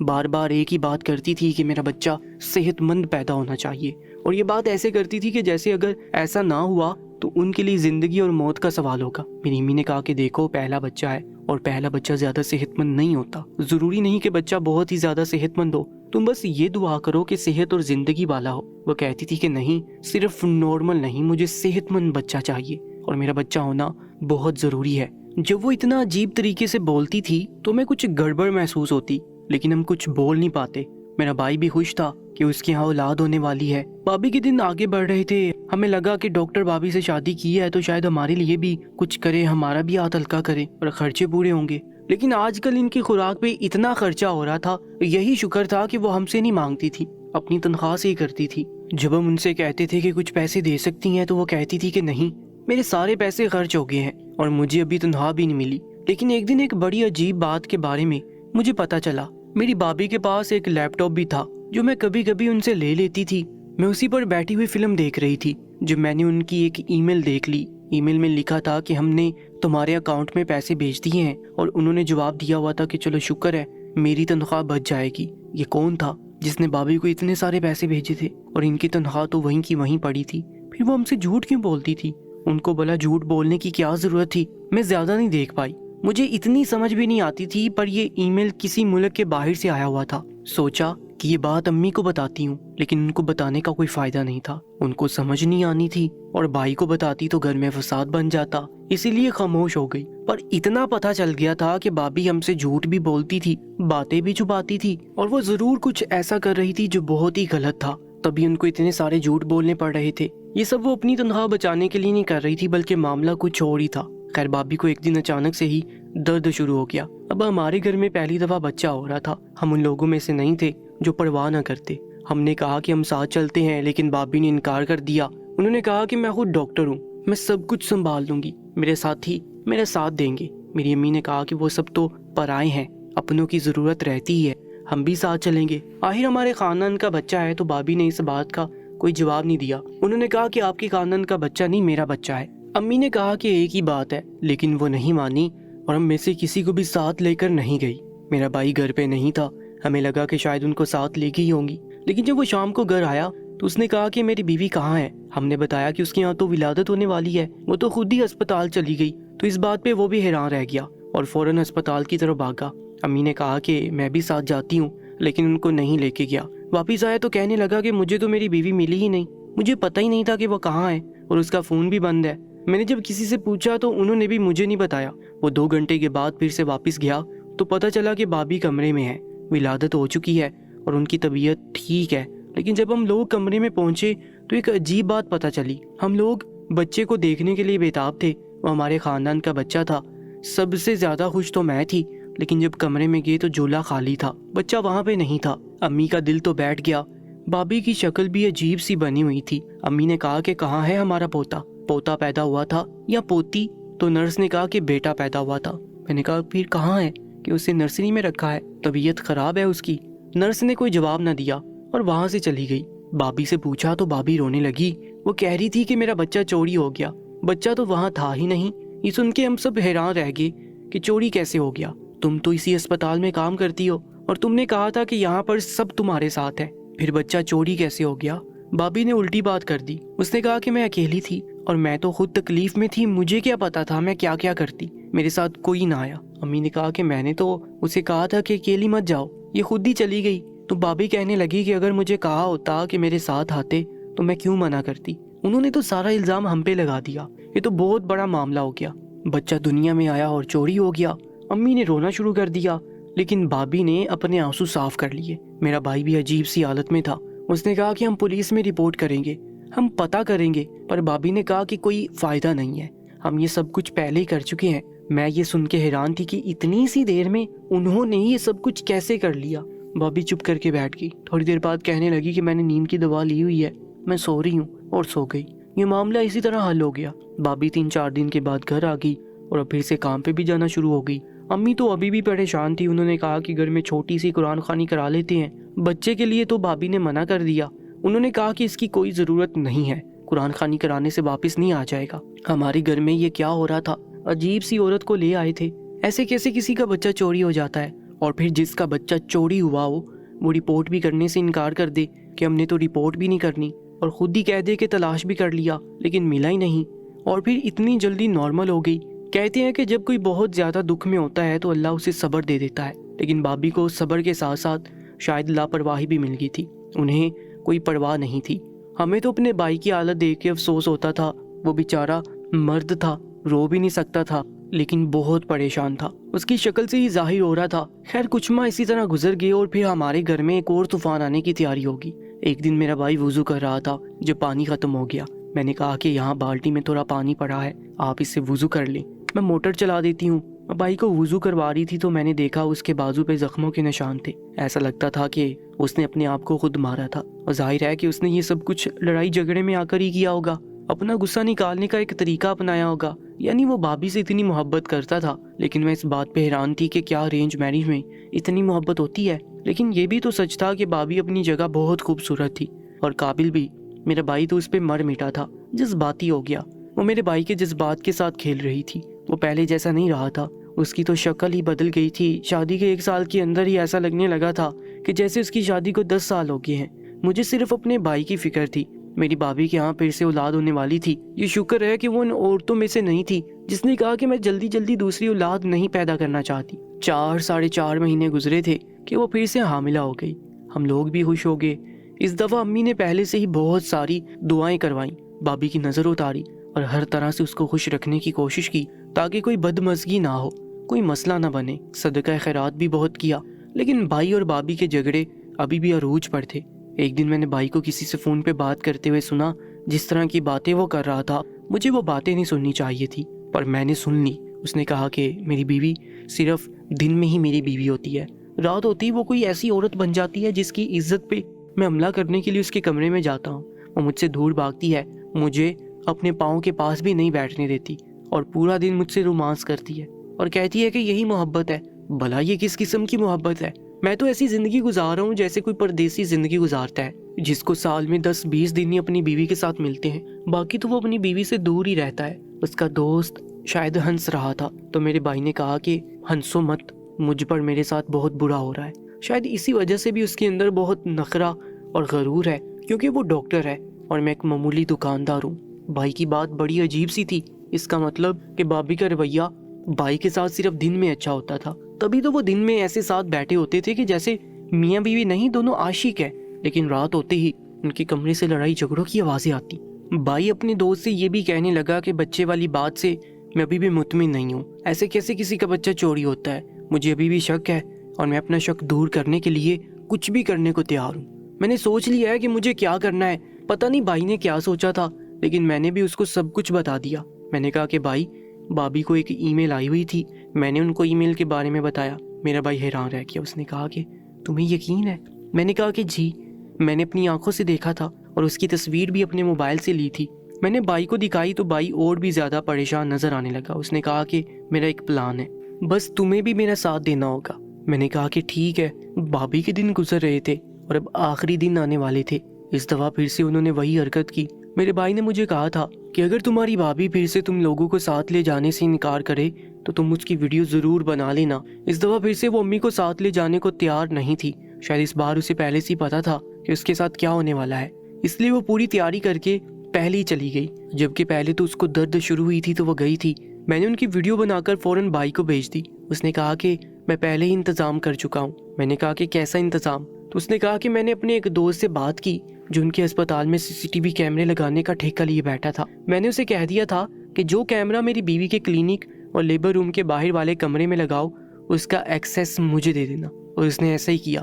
بار بار ایک ہی بات کرتی تھی کہ میرا بچہ صحت مند پیدا ہونا چاہیے، اور یہ بات ایسے کرتی تھی کہ جیسے اگر ایسا نہ ہوا تو ان کے لیے زندگی اور موت کا سوال ہوگا۔ میری امی نے کہا کہ دیکھو، پہلا بچہ ہے اور پہلا بچہ زیادہ صحت مند نہیں ہوتا، ضروری نہیں کہ بچہ بہت ہی زیادہ صحت مند ہو، تم بس یہ دعا کرو کہ صحت اور زندگی والا ہو۔ وہ کہتی تھی کہ نہیں، صرف نارمل نہیں، مجھے صحت مند بچہ چاہیے اور میرا بچہ ہونا بہت ضروری ہے۔ جب وہ اتنا عجیب طریقے سے بولتی تھی تو میں کچھ گڑبڑ محسوس ہوتی، لیکن ہم کچھ بول نہیں پاتے۔ میرا بھائی بھی خوش تھا کہ اس کے ہاں اولاد ہونے والی ہے۔ بھابھی کے دن آگے بڑھ رہے تھے، ہمیں لگا کہ ڈاکٹر بھابھی سے شادی کی ہے تو شاید ہمارے لیے بھی کچھ کرے، ہمارا بھی ہاتھ ہلکا کرے اور خرچے پورے ہوں گے۔ لیکن آج کل ان کی خوراک پہ اتنا خرچہ ہو رہا تھا، یہی شکر تھا کہ وہ ہم سے نہیں مانگتی تھی، اپنی تنخواہ سے ہی کرتی تھی۔ جب ہم ان سے کہتے تھے کہ کچھ پیسے دے سکتی ہیں تو وہ کہتی تھی کہ نہیں، میرے سارے پیسے خرچ ہو گئے ہیں اور مجھے ابھی تنخواہ بھی نہیں ملی۔ لیکن ایک دن ایک بڑی عجیب بات کے بارے میں مجھے پتا چلا۔ میری بھابھی کے پاس ایک لیپ ٹاپ بھی تھا جو میں کبھی کبھی ان سے لے لیتی تھی۔ میں اسی پر بیٹھی ہوئی فلم دیکھ رہی تھی جب میں نے ان کی ایک ای میل دیکھ لی۔ ای میل میں لکھا تھا کہ ہم نے تمہارے اکاؤنٹ میں پیسے بھیج دیے ہیں، اور انہوں نے جواب دیا ہوا تھا کہ چلو شکر ہے، میری تنخواہ بچ جائے گی۔ یہ کون تھا جس نے بھابھی کو اتنے سارے پیسے بھیجے تھے اور ان کی تنخواہ تو وہیں کی وہیں پڑی تھی؟ پھر وہ ہم سے جھوٹ کیوں بولتی تھی؟ ان کو بلا جھوٹ بولنے کی کیا ضرورت تھی؟ میں زیادہ نہیں دیکھ پائی، مجھے اتنی سمجھ بھی نہیں آتی تھی، پر یہ ای میل کسی ملک کے باہر سے آیا ہوا تھا۔ سوچا کہ یہ بات امی کو بتاتی ہوں، لیکن ان کو بتانے کا کوئی فائدہ نہیں تھا، ان کو سمجھ نہیں آنی تھی، اور بھائی کو بتاتی تو گھر میں فساد بن جاتا، اسی لیے خاموش ہو گئی۔ پر اتنا پتہ چل گیا تھا کہ بھابھی ہم سے جھوٹ بھی بولتی تھی، باتیں بھی چھپاتی تھی، اور وہ ضرور کچھ ایسا کر رہی تھی جو بہت ہی غلط تھا، تبھی ان کو اتنے سارے جھوٹ بولنے پڑ رہے تھے۔ یہ سب وہ اپنی تنخواہ بچانے کے لیے نہیں کر رہی تھی، بلکہ معاملہ کچھ اور ہی تھا۔ خیر، بھابھی کو ایک دن اچانک سے ہی درد شروع ہو گیا۔ اب ہمارے گھر میں پہلی دفعہ بچہ ہو رہا تھا، ہم ان لوگوں میں سے نہیں تھے جو پرواہ نہ کرتے۔ ہم نے کہا کہ ہم ساتھ چلتے ہیں، لیکن بھابھی نے انکار کر دیا۔ انہوں نے کہا کہ میں خود ڈاکٹر ہوں، میں سب کچھ سنبھال لوں گی، میرے ساتھی میرا ساتھ دیں گے۔ میری امی نے کہا کہ وہ سب تو پرائے ہیں، اپنوں کی ضرورت رہتی ہی ہے، ہم بھی ساتھ چلیں گے۔ آخر ہمارے خاندان کا بچہ ہے تو بھابھی نے اس بات کا کوئی جواب نہیں دیا۔ انہوں نے کہا کہ آپ کے خاندان کا بچہ نہیں، میرا بچہ ہے۔ امی نے کہا کہ ایک ہی بات ہے، لیکن وہ نہیں مانی اور ہم میں سے کسی کو بھی ساتھ لے کر نہیں گئی۔ میرا بھائی گھر پہ نہیں تھا، ہمیں لگا کہ شاید ان کو ساتھ لے گئی ہوں گی، لیکن جب وہ شام کو گھر آیا تو اس نے کہا کہ میری بیوی کہاں ہے؟ ہم نے بتایا کہ اس کے یہاں تو ولادت ہونے والی ہے، وہ تو خود ہی ہسپتال چلی گئی۔ تو اس بات پہ وہ بھی حیران رہ گیا اور فوراً ہسپتال کی طرف بھاگا۔ امی نے کہا کہ میں بھی ساتھ جاتی ہوں، لیکن ان کو نہیں لے کے گیا۔ واپس آیا تو کہنے لگا کہ مجھے تو میری بیوی ملی ہی نہیں، مجھے پتہ ہی نہیں تھا کہ وہ کہاں ہے، اور اس کا فون بھی بند ہے۔ میں نے جب کسی سے پوچھا تو انہوں نے بھی مجھے نہیں بتایا۔ وہ 2 گھنٹے کے بعد پھر سے واپس گیا تو پتہ چلا کہ بھابھی کمرے میں ہے، ولادت ہو چکی ہے اور ان کی طبیعت ٹھیک ہے۔ لیکن جب ہم لوگ کمرے میں پہنچے تو ایک عجیب بات پتہ چلی۔ ہم لوگ بچے کو دیکھنے کے لیے بےتاب تھے، وہ ہمارے خاندان کا بچہ تھا۔ سب سے زیادہ خوش تو میں تھی، لیکن جب کمرے میں گئے تو جھولا خالی تھا، بچہ وہاں پہ نہیں تھا۔ امی کا دل تو بیٹھ گیا، بھابھی کی شکل بھی عجیب سی بنی ہوئی تھی۔ امی نے کہا کہ کہاں ہے ہمارا پوتا؟ پوتا پیدا ہوا تھا یا پوتی؟ تو نرس نے کہا کہ بیٹا پیدا ہوا تھا۔ میں نے کہا پھر کہاں ہے؟ کہ اسے نرسری میں رکھا ہے، طبیعت خراب ہے اس کی۔ نرس نے کوئی جواب نہ دیا اور وہاں سے چلی گئی۔ بھابھی سے پوچھا تو بھابھی رونے لگی، وہ کہہ رہی تھی کہ میرا بچہ چوری ہو گیا، بچہ تو وہاں تھا ہی نہیں۔ یہ سن کے ہم سب حیران رہ گئے کہ چوری کیسے ہو گیا؟ تم تو اسی اسپتال میں کام کرتی ہو اور تم نے کہا تھا کہ یہاں پر سب تمہارے ساتھ ہے، پھر بچہ چوری کیسے ہو گیا؟ بھابھی نے الٹی بات کر دی۔ اس نے کہا کہ میں اکیلی تھی اور میں تو خود تکلیف میں تھی، مجھے کیا پتا تھا میں کیا کیا کرتی، میرے ساتھ کوئی نہ آیا۔ امی نے کہا کہ میں نے تو اسے کہا تھا کہ اکیلی مت جاؤ، یہ خود ہی چلی گئی۔ تو بھابھی کہنے لگی کہ اگر مجھے کہا ہوتا کہ میرے ساتھ آتے تو میں کیوں منع کرتی؟ انہوں نے تو سارا الزام ہم پہ لگا دیا، یہ تو بہت بڑا معاملہ ہو گیا، بچہ دنیا میں آیا اور چوری ہو گیا۔ امی نے رونا شروع کر دیا، لیکن بھابھی نے اپنے آنسو صاف کر لیے۔ میرا بھائی بھی عجیب سی حالت میں تھا، اس نے کہا کہ ہم پولیس میں رپورٹ کریں گے، ہم پتہ کریں گے، پر بھابھی نے کہا کہ کوئی فائدہ نہیں ہے، ہم یہ سب کچھ پہلے ہی کر چکے ہیں۔ میں یہ سن کے حیران تھی کہ اتنی سی دیر میں انہوں نے یہ سب کچھ کیسے کر لیا۔ بھابھی چپ کر کے بیٹھ گئی، تھوڑی دیر بعد کہنے لگی کہ میں نے نیند کی دوا لی ہوئی ہے، میں سو رہی ہوں، اور سو گئی۔ یہ معاملہ اسی طرح حل ہو گیا۔ بھابھی 3-4 دن کے بعد گھر آ گئی اور اب پھر سے کام پہ بھی جانا شروع ہو گئی۔ امی تو ابھی بھی پریشان تھی، انہوں نے کہا کہ گھر میں چھوٹی سی قرآن خوانی کرا لیتے ہیں۔ بچے کے لیے تو بھابھی نے منع کر دیا، انہوں نے کہا کہ اس کی کوئی ضرورت نہیں ہے، قرآن خوانی کرانے سے واپس نہیں آ جائے گا۔ ہمارے گھر میں یہ کیا ہو رہا تھا؟ عجیب سی عورت کو لے آئے تھے، ایسے کیسے کسی کا بچہ چوری ہو جاتا ہے اور پھر جس کا بچہ چوری ہوا ہو وہ رپورٹ بھی کرنے سے انکار کر دے کہ ہم نے تو رپورٹ بھی نہیں کرنی، اور خود ہی کہہ دے کہ تلاش بھی کر لیا لیکن ملا ہی نہیں، اور پھر اتنی جلدی نارمل ہو گئی۔ کہتے ہیں کہ جب کوئی بہت زیادہ دکھ میں ہوتا ہے تو اللہ اسے صبر دے دیتا ہے، لیکن بابی کو صبر کے ساتھ ساتھ شاید لاپرواہی بھی مل گئی تھی، انہیں کوئی پرواہ نہیں تھی۔ ہمیں تو اپنے بھائی کی حالت دیکھ کے افسوس ہوتا تھا، وہ بیچارہ مرد تھا، رو بھی نہیں سکتا تھا لیکن بہت پریشان تھا، اس کی شکل سے ہی ظاہر ہو رہا تھا۔ خیر کچھ ماہ اسی طرح گزر گئے اور پھر ہمارے گھر میں ایک اور طوفان آنے کی تیاری ہوگی۔ ایک دن میرا بھائی وضو کر رہا تھا جب پانی ختم ہو گیا، میں نے کہا کہ یہاں بالٹی میں تھوڑا پانی پڑا ہے، آپ اس سے وضو کر لیں، میں موٹر چلا دیتی ہوں۔ میں بھائی کو وضو کروا رہی تھی تو میں نے دیکھا اس کے بازو پہ زخموں کے نشان تھے، ایسا لگتا تھا کہ اس نے اپنے آپ کو خود مارا تھا، اور ظاہر ہے کہ اس نے یہ سب کچھ لڑائی جھگڑے میں آ کر ہی کیا ہوگا، اپنا غصہ نکالنے کا ایک طریقہ اپنایا ہوگا۔ یعنی وہ بھابھی سے اتنی محبت کرتا تھا، لیکن میں اس بات پہ حیران تھی کہ کیا ارینج میرج میں اتنی محبت ہوتی ہے۔ لیکن یہ بھی تو سچ تھا کہ بھابھی اپنی جگہ بہت خوبصورت تھی اور قابل بھی۔ میرا بھائی تو اس پہ مر مٹا تھا، جذباتی ہو گیا، وہ میرے بھائی کے جذبات کے ساتھ کھیل رہی تھی، وہ پہلے جیسا نہیں رہا تھا، اس کی تو شکل ہی بدل گئی تھی۔ شادی کے 1 سال کے اندر ہی ایسا لگنے لگا تھا کہ جیسے اس کی شادی کو 10 سال ہو گئے ہیں۔ مجھے صرف اپنے بھائی کی فکر تھی، میری بھابھی کے ہاں پھر سے اولاد ہونے والی تھی، یہ شکر ہے کہ وہ ان عورتوں میں سے نہیں تھی جس نے کہا کہ میں جلدی جلدی دوسری اولاد نہیں پیدا کرنا چاہتی۔ 4 ساڑھے 4 مہینے گزرے تھے کہ وہ پھر سے حاملہ ہو گئی، ہم لوگ بھی خوش ہو گئے۔ اس دفعہ امی نے پہلے سے ہی بہت ساری دعائیں کروائیں، بھابھی کی نظر اتاری اور ہر طرح سے اس کو خوش رکھنے کی کوشش کی تاکہ کوئی بدمزگی نہ ہو، کوئی مسئلہ نہ بنے۔ صدقہ خیرات بھی بہت کیا، لیکن بھائی اور بھابھی کے جھگڑے ابھی بھی عروج پر تھے۔ ایک دن میں نے بھائی کو کسی سے فون پہ بات کرتے ہوئے سنا، جس طرح کی باتیں وہ کر رہا تھا مجھے وہ باتیں نہیں سننی چاہیے تھی، پر میں نے سن لی۔ اس نے کہا کہ میری بیوی صرف دن میں ہی میری بیوی ہوتی ہے، رات ہوتی وہ کوئی ایسی عورت بن جاتی ہے جس کی عزت پہ میں حملہ کرنے کے لیے اس کے کمرے میں جاتا ہوں، وہ مجھ سے دور بھاگتی ہے، مجھے اپنے پاؤں کے پاس بھی نہیں بیٹھنے دیتی، اور پورا دن مجھ سے رومانس کرتی ہے اور کہتی ہے کہ یہی محبت ہے۔ بھلا یہ کس قسم کی محبت ہے؟ میں تو ایسی زندگی گزار رہا ہوں جیسے کوئی پردیسی زندگی گزارتا ہے جس کو سال میں 10-20 دن ہی اپنی بیوی کے ساتھ ملتے ہیں، باقی تو وہ اپنی بیوی سے دور ہی رہتا ہے۔ اس کا دوست شاید ہنس رہا تھا تو میرے بھائی نے کہا کہ ہنسو مت، مجھ پر میرے ساتھ بہت برا ہو رہا ہے۔ شاید اسی وجہ سے بھی اس کے اندر بہت نخرہ اور غرور ہے، کیونکہ وہ ڈاکٹر ہے اور میں ایک معمولی دکاندار ہوں۔ بھائی کی بات بڑی عجیب سی تھی، اس کا مطلب کہ بھابھی کا رویہ بھائی کے ساتھ صرف دن میں اچھا ہوتا تھا، تبھی تو وہ دن میں ایسے ساتھ بیٹھے ہوتے تھے کہ جیسے میاں بیوی نہیں، دونوں عاشق ہیں، لیکن رات ہوتے ہی ان کے کمرے سے لڑائی جھگڑوں کی آوازیں آتی۔ بھائی اپنے دوست سے یہ بھی کہنے لگا کہ بچے والی بات سے میں ابھی بھی مطمئن نہیں ہوں، ایسے کیسے کسی کا بچہ چوری ہوتا ہے، مجھے ابھی بھی شک ہے اور میں اپنا شک دور کرنے کے لیے کچھ بھی کرنے کو تیار ہوں۔ میں نے سوچ لیا ہے کہ مجھے کیا کرنا ہے، پتہ نہیں بھائی نے کیا سوچا تھا، لیکن میں نے بھی اس کو سب کچھ بتا دیا۔ میں نے کہا کہ بھائی، بھابھی کو ایک ای میل آئی ہوئی تھی، میں نے ان کو ای میل کے بارے میں بتایا۔ میرا بھائی حیران رہ گیا، اس نے کہا کہ تمہیں یقین ہے؟ میں نے کہا کہ جی، میں نے اپنی آنکھوں سے دیکھا تھا اور اس کی تصویر بھی اپنے موبائل سے لی تھی۔ میں نے بھائی کو دکھائی تو بھائی اور بھی زیادہ پریشان نظر آنے لگا۔ اس نے کہا کہ میرا ایک پلان ہے، بس تمہیں بھی میرا ساتھ دینا ہوگا۔ میں نے کہا کہ ٹھیک ہے۔ بھابھی کے دن گزر رہے تھے اور اب آخری دن آنے والے تھے، اس دفعہ پھر سے انہوں نے وہی حرکت کی۔ میرے بھائی نے مجھے کہا تھا کہ اگر تمہاری بھابھی پھر سے تم لوگوں کو ساتھ لے جانے سے انکار کرے تو تم اس کی ویڈیو ضرور بنا لینا۔ اس دفعہ پھر سے وہ امی کو ساتھ لے جانے کو تیار نہیں تھی، شاید اس بار اسے پہلے سے ہی پتا تھا کہ اس کے ساتھ کیا ہونے والا ہے، اس لیے وہ پوری تیاری کر کے پہلے ہی چلی گئی، جبکہ پہلے تو اس کو درد شروع ہوئی تھی تو وہ گئی تھی۔ میں نے ان کی ویڈیو بنا کر فوراً بھائی کو بھیج دی۔ اس نے کہا کہ میں پہلے ہی انتظام کر چکا ہوں۔ میں نے کہا کہ کیسا انتظام؟ تو اس نے کہا کہ میں نے اپنے ایک دوست سے بات کی جو ان کے ہسپتال میں CCTV کیمرے لگانے کا ٹھیکہ لیے بیٹھا تھا۔ میں نے اسے کہہ دیا تھا کہ جو کیمرہ میری بیوی کے کلینک اور لیبر روم کے باہر والے کمرے میں لگاؤ، اس کا ایکسیس مجھے دے دینا، اور اس نے ایسا ہی کیا۔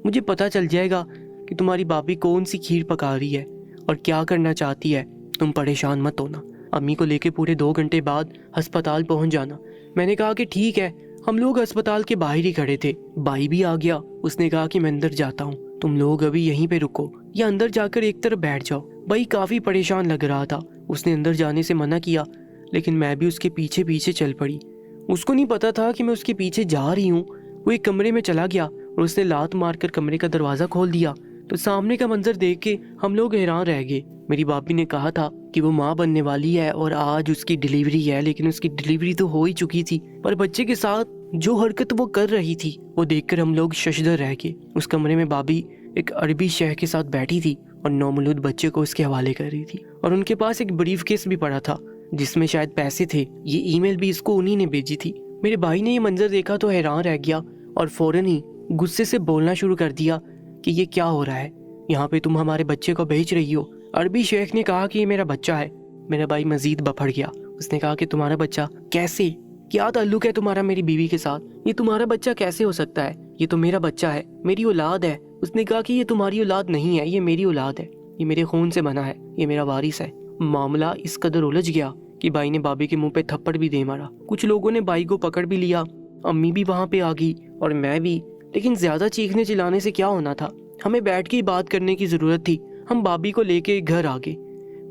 مجھے پتہ چل جائے گا کہ تمہاری بھابھی کون سی کھیر پکا رہی ہے اور کیا کرنا چاہتی ہے، تم پریشان مت ہونا۔ امی کو لے کے پورے 2 گھنٹے بعد ہسپتال پہنچ جانا۔ میں نے کہا کہ ٹھیک ہے۔ ہم لوگ ہسپتال کے باہر ہی کھڑے تھے، بھائی بھی آ گیا۔ اس نے کہا کہ میں اندر جاتا ہوں، تم لوگ ابھی یہیں پہ رکو یا اندر جا کر ایک طرف بیٹھ جاؤ۔ بھائی کافی پریشان لگ رہا تھا، اس نے اندر جانے سے منع کیا، لیکن میں بھی اس کے پیچھے پیچھے چل پڑی۔ اس کو نہیں پتا تھا کہ میں اس کے پیچھے جا رہی ہوں۔ وہ ایک کمرے میں چلا گیا اور اس نے لات مار کر کمرے کا دروازہ کھول دیا تو سامنے کا منظر دیکھ کے ہم لوگ حیران رہ گئے۔ میری بھابھی نے کہا تھا کہ وہ ماں بننے والی ہے اور آج اس کی ڈیلیوری ہے، لیکن اس کی ڈیلیوری تو ہو ہی چکی تھی، پر بچے کے ساتھ جو حرکت وہ کر رہی تھی وہ دیکھ کر ہم لوگ ششدر رہ گئے۔ اس کمرے میں بابی ایک عربی شیخ کے ساتھ بیٹھی تھی اور نومولود بچے کو اس کے حوالے کر رہی تھی، اور ان کے پاس ایک بریف کیس بھی پڑا تھا جس میں شاید پیسے تھے۔ یہ ای میل بھی اس کو انہی نے بھیجی تھی۔ میرے بھائی نے یہ منظر دیکھا تو حیران رہ گیا اور فوراً ہی غصے سے بولنا شروع کر دیا کہ یہ کیا ہو رہا ہے، یہاں پہ تم ہمارے بچے کو بھیج رہی ہو۔ عربی شیخ نے کہا کہ یہ میرا بچہ ہے۔ میرا بھائی مزید بپھڑ گیا۔ اس نے کہا کہ تمہارا بچہ کیسے؟ کیا تعلق ہے تمہارا میری بیوی کے ساتھ؟ یہ تمہارا بچہ کیسے ہو سکتا ہے؟ یہ تو میرا بچہ ہے، میری اولاد ہے۔ اس نے کہا کہ یہ تمہاری اولاد نہیں ہے، یہ میری اولاد ہے، یہ میرے خون سے بنا ہے، یہ میرا وارث ہے۔ معاملہ اس قدر الجھ گیا کہ بھائی نے بابی کے منہ پہ تھپڑ بھی دے مارا۔ کچھ لوگوں نے بھائی کو پکڑ بھی لیا، امی بھی وہاں پہ آ گئی اور میں بھی، لیکن زیادہ چیخنے چلانے سے کیا ہونا تھا؟ ہمیں بیٹھ کے بات کرنے کی ضرورت تھی۔ ہم بابی کو لے کے گھر آ گئے۔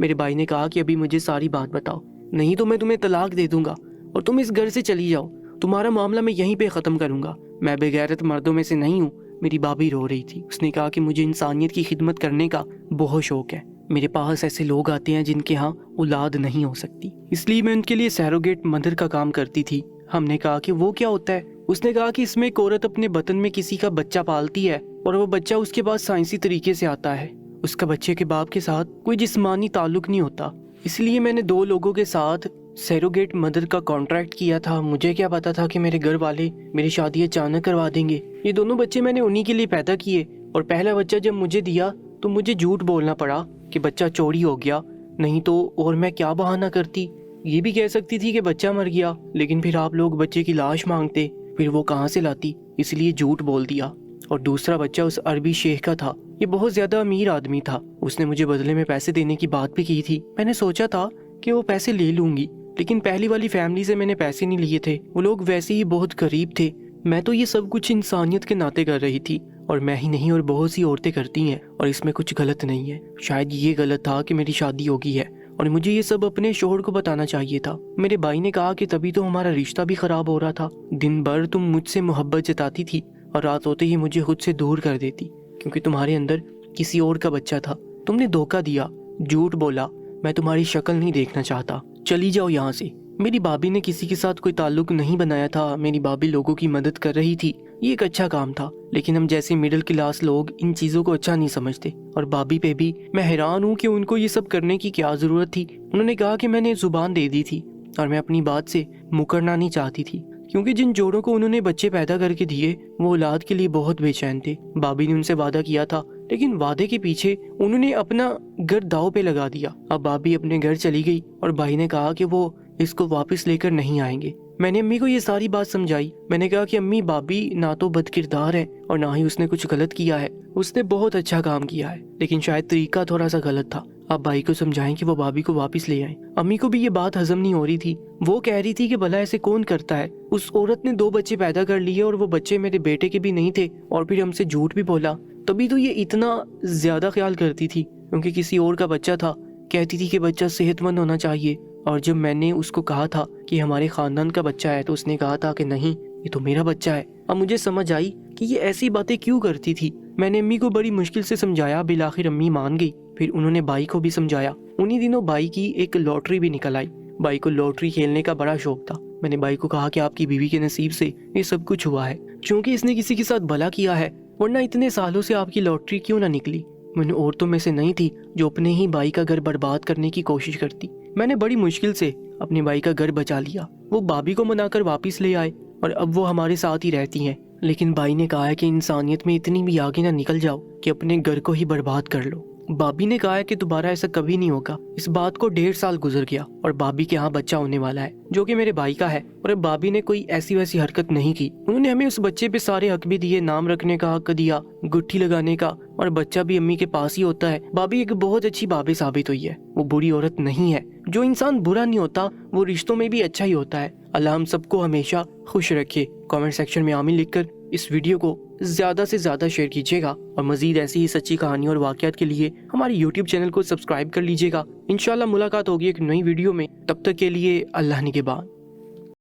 میرے بھائی نے کہا کہ ابھی مجھے ساری بات بتاؤ، نہیں تو میں تمہیں طلاق دے دوں گا اور تم اس گھر سے چلی جاؤ، تمہارا معاملہ میں یہیں پہ ختم کروں گا۔ میں بے غیرت مردوں میں سے نہیں ہوں۔ میری بابی رو رہی تھی۔ اس نے کہا کہ مجھے انسانیت کی خدمت کرنے کا بہت شوق ہے، میرے پاس ایسے لوگ آتے ہیں جن کے ہاں اولاد نہیں ہو سکتی، اس لیے میں ان کے لیے سیروگیٹ مدر کا کام کرتی تھی۔ ہم نے کہا کہ وہ کیا ہوتا ہے؟ اس نے کہا کہ اس میں ایک عورت اپنے بطن میں کسی کا بچہ پالتی ہے اور وہ بچہ اس کے پاس سائنسی طریقے سے آتا ہے، اس کا بچے کے باپ کے ساتھ کوئی جسمانی تعلق نہیں ہوتا۔ اس لیے میں نے 2 لوگوں کے ساتھ سیروگیٹ مدر کا کانٹریکٹ کیا تھا۔ مجھے کیا پتا تھا کہ میرے گھر والے میری شادی اچانک کروا دیں گے۔ یہ دونوں بچے میں نے انہی کے لیے پیدا کیے، اور پہلا بچہ جب مجھے دیا تو مجھے جھوٹ بولنا پڑا کہ بچہ چوری ہو گیا، نہیں تو اور میں کیا بہانہ کرتی؟ یہ بھی کہہ سکتی تھی کہ بچہ مر گیا، لیکن پھر آپ لوگ بچے کی لاش مانگتے، پھر وہ کہاں سے لاتی؟ اس لیے جھوٹ بول دیا۔ اور دوسرا بچہ اس عربی شیخ کا تھا۔ یہ بہت زیادہ امیر آدمی تھا، اس نے مجھے بدلے میں پیسے دینے کی بات بھی کی تھی۔ میں نے سوچا تھا کہ وہ پیسے لے لوں گی، لیکن پہلی والی فیملی سے میں نے پیسے نہیں لیے تھے، وہ لوگ ویسے ہی بہت غریب تھے۔ میں تو یہ سب کچھ انسانیت کے ناطے کر رہی تھی، اور میں ہی نہیں اور بہت سی عورتیں کرتی ہیں، اور اس میں کچھ غلط نہیں ہے۔ شاید یہ غلط تھا کہ میری شادی ہو گئی ہے اور مجھے یہ سب اپنے شوہر کو بتانا چاہیے تھا۔ میرے بھائی نے کہا کہ تبھی تو ہمارا رشتہ بھی خراب ہو رہا تھا۔ دن بھر تم مجھ سے محبت جتاتی تھی اور رات ہوتے ہی مجھے خود سے دور کر دیتی، کیونکہ تمہارے اندر کسی اور کا بچہ تھا۔ تم نے دھوکہ دیا، جھوٹ بولا، میں تمہاری شکل نہیں دیکھنا چاہتا، چلی جاؤ یہاں سے۔ میری بابی نے کسی کے ساتھ کوئی تعلق نہیں بنایا تھا، میری بابی لوگوں کی مدد کر رہی تھی، یہ ایک اچھا کام تھا، لیکن ہم جیسے مڈل کلاس لوگ ان چیزوں کو اچھا نہیں سمجھتے۔ اور بابی پہ بھی میں حیران ہوں کہ ان کو یہ سب کرنے کی کیا ضرورت تھی۔ انہوں نے کہا کہ میں نے زبان دے دی تھی اور میں اپنی بات سے مکرنا نہیں چاہتی تھی، کیونکہ جن جوڑوں کو انہوں نے بچے پیدا کر کے دیے وہ اولاد کے لیے بہت بے چین تھے۔ بابی نے ان سے وعدہ کیا تھا، لیکن وعدے کے پیچھے انہوں نے اپنا گھر داؤ پہ لگا دیا۔ اب بابی اپنے گھر چلی گئی اور بھائی نے کہا کہ وہ اس کو واپس لے کر نہیں آئیں گے۔ میں نے امی کو یہ ساری بات سمجھائی۔ میں نے کہا کہ امی، بابی نہ تو بد کردار ہے اور نہ ہی اس نے کچھ غلط کیا ہے، اس نے بہت اچھا کام کیا ہے، لیکن شاید طریقہ تھوڑا سا غلط تھا۔ آپ بھائی کو سمجھائیں کہ وہ بابی کو واپس لے آئیں۔ امی کو بھی یہ بات ہضم نہیں ہو رہی تھی، وہ کہہ رہی تھی کہ بھلا ایسے کون کرتا ہے؟ اس عورت نے 2 بچے پیدا کر لیے اور وہ بچے میرے بیٹے کے بھی نہیں تھے، اور پھر ہم سے جھوٹ بھی بولا، تبھی تو یہ اتنا زیادہ خیال کرتی تھی، کیونکہ کسی اور کا بچہ تھا۔ کہتی تھی کہ بچہ صحت مند ہونا چاہیے، اور جب میں نے اس کو کہا تھا کہ ہمارے خاندان کا بچہ ہے تو اس نے کہا تھا کہ نہیں، یہ تو میرا بچہ ہے۔ اب مجھے سمجھ آئی کہ یہ ایسی باتیں کیوں کرتی تھی۔ میں نے امی کو بڑی مشکل سے سمجھایا، بالآخر امی مان گئی۔ پھر انہوں نے بھائی کو بھی سمجھایا۔ انہی دنوں بھائی کی ایک لاٹری بھی نکل آئی۔ بھائی کو لاٹری کھیلنے کا بڑا شوق تھا۔ میں نے بھائی کو کہا کہ آپ کی بیوی کے نصیب سے یہ سب کچھ ہوا ہے، چونکہ اس نے کسی کے ساتھ بھلا کیا ہے، ورنہ اتنے سالوں سے آپ کی لاٹری کیوں نہ نکلی۔ میں نے عورتوں میں سے نہیں تھی جو اپنے ہی بھائی کا گھر برباد کرنے کی کوشش کرتی۔ میں نے بڑی مشکل سے اپنے بھائی کا گھر بچا لیا۔ وہ بابی کو منا کر واپس لے آئے اور اب وہ ہمارے ساتھ ہی رہتی ہیں، لیکن بھائی نے کہا ہے کہ انسانیت میں اتنی بھی آگے نہ نکل جاؤ کہ اپنے گھر کو ہی برباد کر لو۔ بابی نے کہا ہے کہ دوبارہ ایسا کبھی نہیں ہوگا۔ اس بات کو 1.5 سال گزر گیا اور بابی کے ہاں بچہ ہونے والا ہے، جو کہ میرے بھائی کا ہے، اور اب بابی نے کوئی ایسی ویسی حرکت نہیں کی۔ انہوں نے ہمیں اس بچے پہ سارے حق بھی دیے، نام رکھنے کا حق دیا، گٹھی لگانے کا، اور بچہ بھی امی کے پاس ہی ہوتا ہے۔ بابی ایک بہت اچھی بابی ثابت ہوئی ہے، وہ بری عورت نہیں ہے۔ جو انسان برا نہیں ہوتا وہ رشتوں میں بھی اچھا ہی ہوتا ہے۔ اللہ ہم سب کو ہمیشہ خوش رکھے۔ کامنٹ سیکشن میں آمین لکھ کر اس ویڈیو کو زیادہ سے زیادہ شیئر کیجیے گا، اور مزید ایسی ہی سچی کہانی اور واقعات کے لیے ہمارے یوٹیوب چینل کو سبسکرائب کر لیجیے گا۔ انشاءاللہ ملاقات ہوگی ایک نئی ویڈیو میں، تب تک کے لیے اللہ نگہبان۔